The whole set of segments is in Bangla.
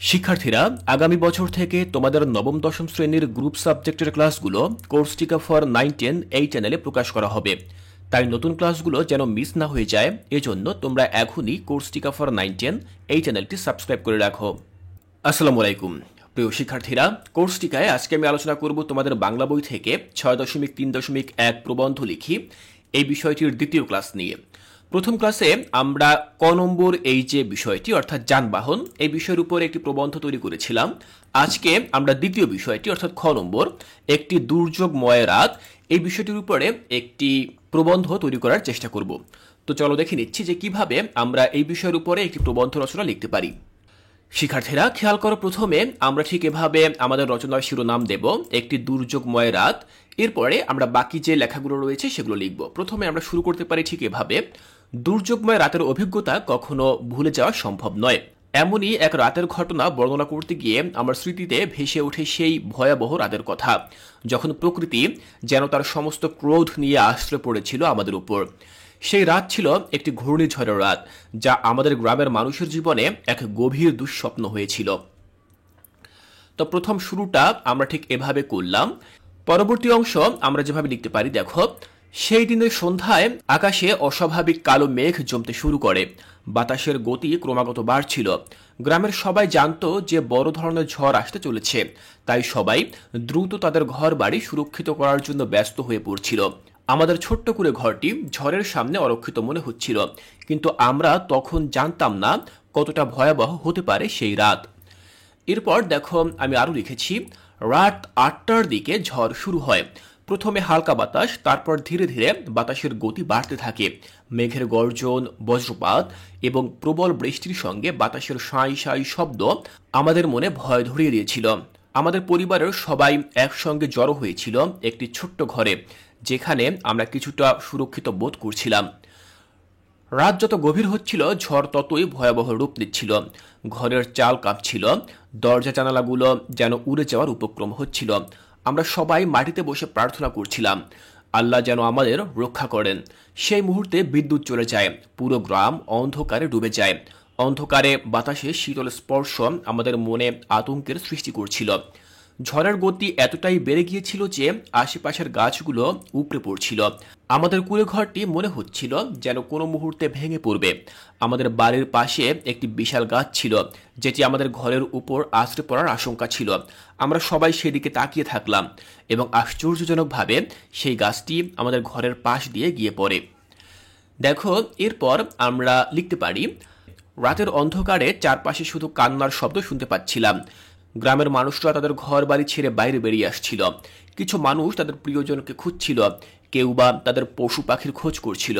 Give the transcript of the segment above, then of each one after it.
শিক্ষার্থীরা, আগামী বছর থেকে তোমাদের নবম দশম শ্রেণীর গ্রুপ সাবজেক্টের ক্লাসগুলো কোর্সটিকা ফর 9-10 এই চ্যানেলে প্রকাশ করা হবে। তাই নতুন ক্লাসগুলো যেন মিস না হয়ে যায়, এজন্য তোমরা এখনই কোর্সটিকা ফর 9-10 এই চ্যানেলটি সাবস্ক্রাইব করে রাখো। আসসালামু আলাইকুম প্রিয় শিক্ষার্থীরা, কোর্সটিকায় আজকে আমি আলোচনা করব তোমাদের বাংলা বই থেকে 6.3.1 প্রবন্ধ লিখি এই বিষয়টির দ্বিতীয় ক্লাস নিয়ে। প্রথম ক্লাসে আমরা ক নম্বর এই যে বিষয়টি অর্থাৎ যানবাহন এই বিষয়ের উপর একটি প্রবন্ধ তৈরি করেছিলাম। আজকে আমরা দ্বিতীয় বিষয়টি অর্থাৎ খ নম্বর একটি দুর্যোগময় রাত এই বিষয়টির উপরে একটি প্রবন্ধ তৈরি করার চেষ্টা করব। তো চলো দেখে নিচ্ছি যে কিভাবে আমরা এই বিষয়ের উপরে একটি প্রবন্ধ রচনা লিখতে পারি। শিক্ষার্থীরা খেয়াল করো, প্রথমে আমরা ঠিক এভাবে আমাদের রচনার শিরোনাম দেব একটি দুর্যোগময় রাত। এরপরে আমরা বাকি যে লেখাগুলো রয়েছে সেগুলো লিখব। প্রথমে আমরা শুরু করতে পারি ঠিক এভাবে, দুর্যোগময় রাতের অভিজ্ঞতা কখনো ভুলে যাওয়া সম্ভব নয়। এমনই এক রাতের ঘটনা বর্ণনা করতে গিয়ে আমার স্মৃতিতে ভেসে ওঠে সেই ভয়াবহ রাতের কথা, যখন প্রকৃতি যেন তার সমস্ত ক্রোধ নিয়ে আশ্রয় পড়েছিল আমাদের উপর। সেই রাত ছিল একটি ঘূর্ণিঝড়ের রাত, যা আমাদের গ্রামের মানুষের জীবনে এক গভীর দুঃস্বপ্ন হয়েছিল। তো প্রথম শুরুটা আমরা ঠিক এভাবে করলাম। পরবর্তী অংশ আমরা যেভাবে লিখতে পারি, দেখো, সেই দিনের সন্ধ্যায় আকাশে অস্বাভাবিক কালো মেঘ জমতে শুরু করে। বাতাসের গতি ক্রমাগত বাড়ছিল। গ্রামের সবাই জানতো যে বড় ধরনের ঝড় আসতে চলেছে, তাই সবাই দ্রুত তাদের ঘর বাড়ি সুরক্ষিত করার জন্য ব্যস্ত হয়ে পড়ছিল। আমাদের ছোট্ট করে ঘরটি ঝড়ের সামনে অরক্ষিত মনে হচ্ছিল, কিন্তু আমরা তখন জানতাম না কতটা ভয়াবহ হতে পারে সেই রাত। এরপর দেখো, আমি আরো লিখেছি, রাত 8টার দিকে ঝড় শুরু হয়। প্রথমে হালকা বাতাস, তারপর ধীরে ধীরে বাতাসের গতি বাড়তে থাকে। মেঘের গর্জন, বজ্রপাত এবং প্রবল বৃষ্টির সঙ্গে বাতাসের সাঁই সাঁই শব্দ আমাদের মনে ভয় ধরিয়ে দিয়েছিল। আমাদের পরিবারের সবাই একসঙ্গে জড়ো হয়েছিল একটি ছোট্ট ঘরে, যেখানে আমরা কিছুটা সুরক্ষিত বোধ করছিলাম। রাত যত গভীর হচ্ছিল, ঝড় ততই ভয়াবহ রূপ নিচ্ছিল। ঘরের চাল কাঁপছিল, দরজা জানালাগুলো যেন উড়ে যাওয়ার উপক্রম হচ্ছিল। আমরা সবাই মাটিতে বসে প্রার্থনা করছিলাম, আল্লাহ যেন আমাদের রক্ষা করেন। সেই মুহূর্তে বিদ্যুৎ চলে যায়, পুরো গ্রাম অন্ধকারে ডুবে যায়। অন্ধকারে বাতাসে শীতল স্পর্শ আমাদের মনে আতঙ্কের সৃষ্টি করছিল। ঝড়ের গতি এতটাই বেড়ে গিয়েছিল যে আশেপাশের গাছগুলো উপড়ে পড়ছিল। আমাদের কুঁড়ে ঘরটি মনে হচ্ছিল যেন কোনো মুহূর্তে ভেঙে পড়বে। আমাদের বাড়ির পাশে একটি বিশাল গাছ ছিল, যেটি আমাদের ঘরের উপর আছড়ে পড়ার আশঙ্কা ছিল। আমরা সবাই সেদিকে তাকিয়ে থাকলাম এবং আশ্চর্যজনকভাবে সেই গাছটি আমাদের ঘরের পাশ দিয়ে গিয়ে পড়ে। দেখো, এরপর আমরা লিখতে পারি, রাতের অন্ধকারে চারপাশে শুধু কান্নার শব্দ শুনতে পাচ্ছিলাম। গ্রামের মানুষরা তাদের ঘর বাড়ি ছেড়ে বাইরে বেরিয়ে আসছিল। কিছু মানুষ তাদের প্রিয়জনকে খুঁজছিল, কেউ বা তাদের পশু পাখির খোঁজ করছিল।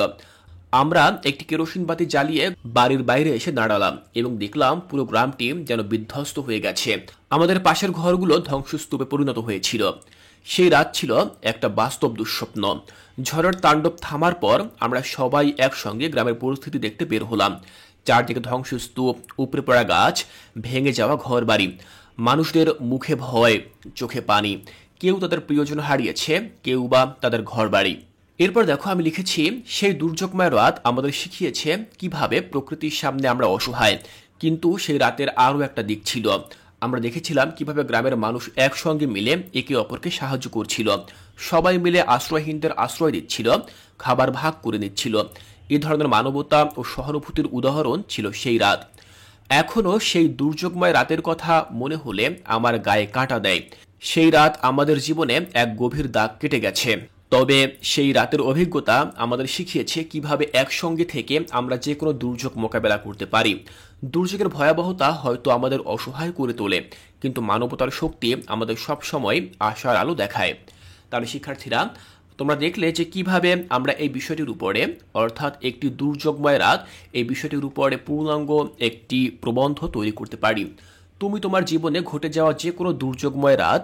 আমরা একটি কেরোসিন বাতি জ্বালিয়ে বাড়ির বাইরে এসে দাঁড়ালাম এবং দেখলাম পুরো গ্রামটি যেন বিধ্বস্ত হয়ে গেছে। আমাদের পাশের ঘরগুলো ধ্বংসস্তূপে পরিণত হয়েছিল। সেই রাত ছিল একটা বাস্তব দুঃস্বপ্ন। ঝড়ের তাণ্ডব থামার পর আমরা সবাই একসঙ্গে গ্রামের পরিস্থিতি দেখতে বের হলাম। চারদিকে ধ্বংসস্তূপ, উপড়ে পড়া গাছ, ভেঙে যাওয়া ঘর বাড়ি। মানুষদের মুখে ভয়, চোখে পানি। কেউ তাদের প্রিয়জন হারিয়েছে, কেউ বা তাদের ঘর বাড়ি। এরপর দেখো, আমি লিখেছি, সেই দুর্যোগময় রাত আমাদের শিখিয়েছে কিভাবে প্রকৃতির সামনে আমরা অসহায়। কিন্তু সেই রাতের আরও একটা দিক ছিল। আমরা দেখেছিলাম কিভাবে গ্রামের মানুষ একসঙ্গে মিলে একে অপরকে সাহায্য করছিল। সবাই মিলে আশ্রয়হীনদের আশ্রয় দিচ্ছিল, খাবার ভাগ করে নিচ্ছিল। এ ধরনের মানবতা ও সহানুভূতির উদাহরণ ছিল সেই রাত। এখনো সেই দুর্যোগময় রাতের কথা মনে হলে আমার গায়ে কাঁটা দেয়। সেই রাত আমাদের জীবনে এক গভীর দাগ কেটে গেছে। তবে সেই রাতের অভিজ্ঞতা আমাদের শিখিয়েছে কিভাবে একসঙ্গে থেকে আমরা যে কোনো দুর্যোগ মোকাবেলা করতে পারি। দুর্যোগের ভয়াবহতা হয়তো আমাদের অসহায় করে তোলে, কিন্তু মানবতার শক্তি আমাদের সবসময় আশার আলো দেখায়। তাহলে শিক্ষার্থীরা, তোমরা দেখলে যে কিভাবে আমরা এই বিষয়টির উপরে অর্থাৎ একটি দুর্যোগময় রাত এই বিষয়টির উপরে পূর্ণাঙ্গ একটি প্রবন্ধ তৈরি করতে পারি। তুমি তোমার জীবনে ঘটে যাওয়া যে কোনো দুর্যোগময় রাত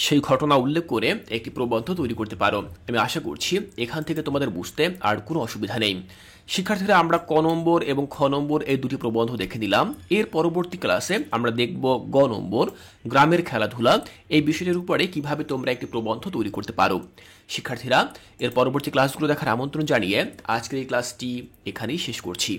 সেই ঘটনা উল্লেখ করে একটি প্রবন্ধ তৈরি করতে পারো। আমি আশা করছি এখান থেকে তোমাদের বুঝতে আর কোনো অসুবিধা নেই। শিক্ষার্থীরা, আমরা ক নম্বর এবং খ নম্বর এই দুটি প্রবন্ধ দেখে নিলাম। এর পরবর্তী ক্লাসে আমরা দেখব গ নম্বর গ্রামের খেলাধুলা এই বিষয়টির উপরে কিভাবে তোমরা একটি প্রবন্ধ তৈরি করতে পারো। শিক্ষার্থীরা, এর পরবর্তী ক্লাসগুলো দেখার আমন্ত্রণ জানিয়ে আজকের এই ক্লাসটি এখানেই শেষ করছি।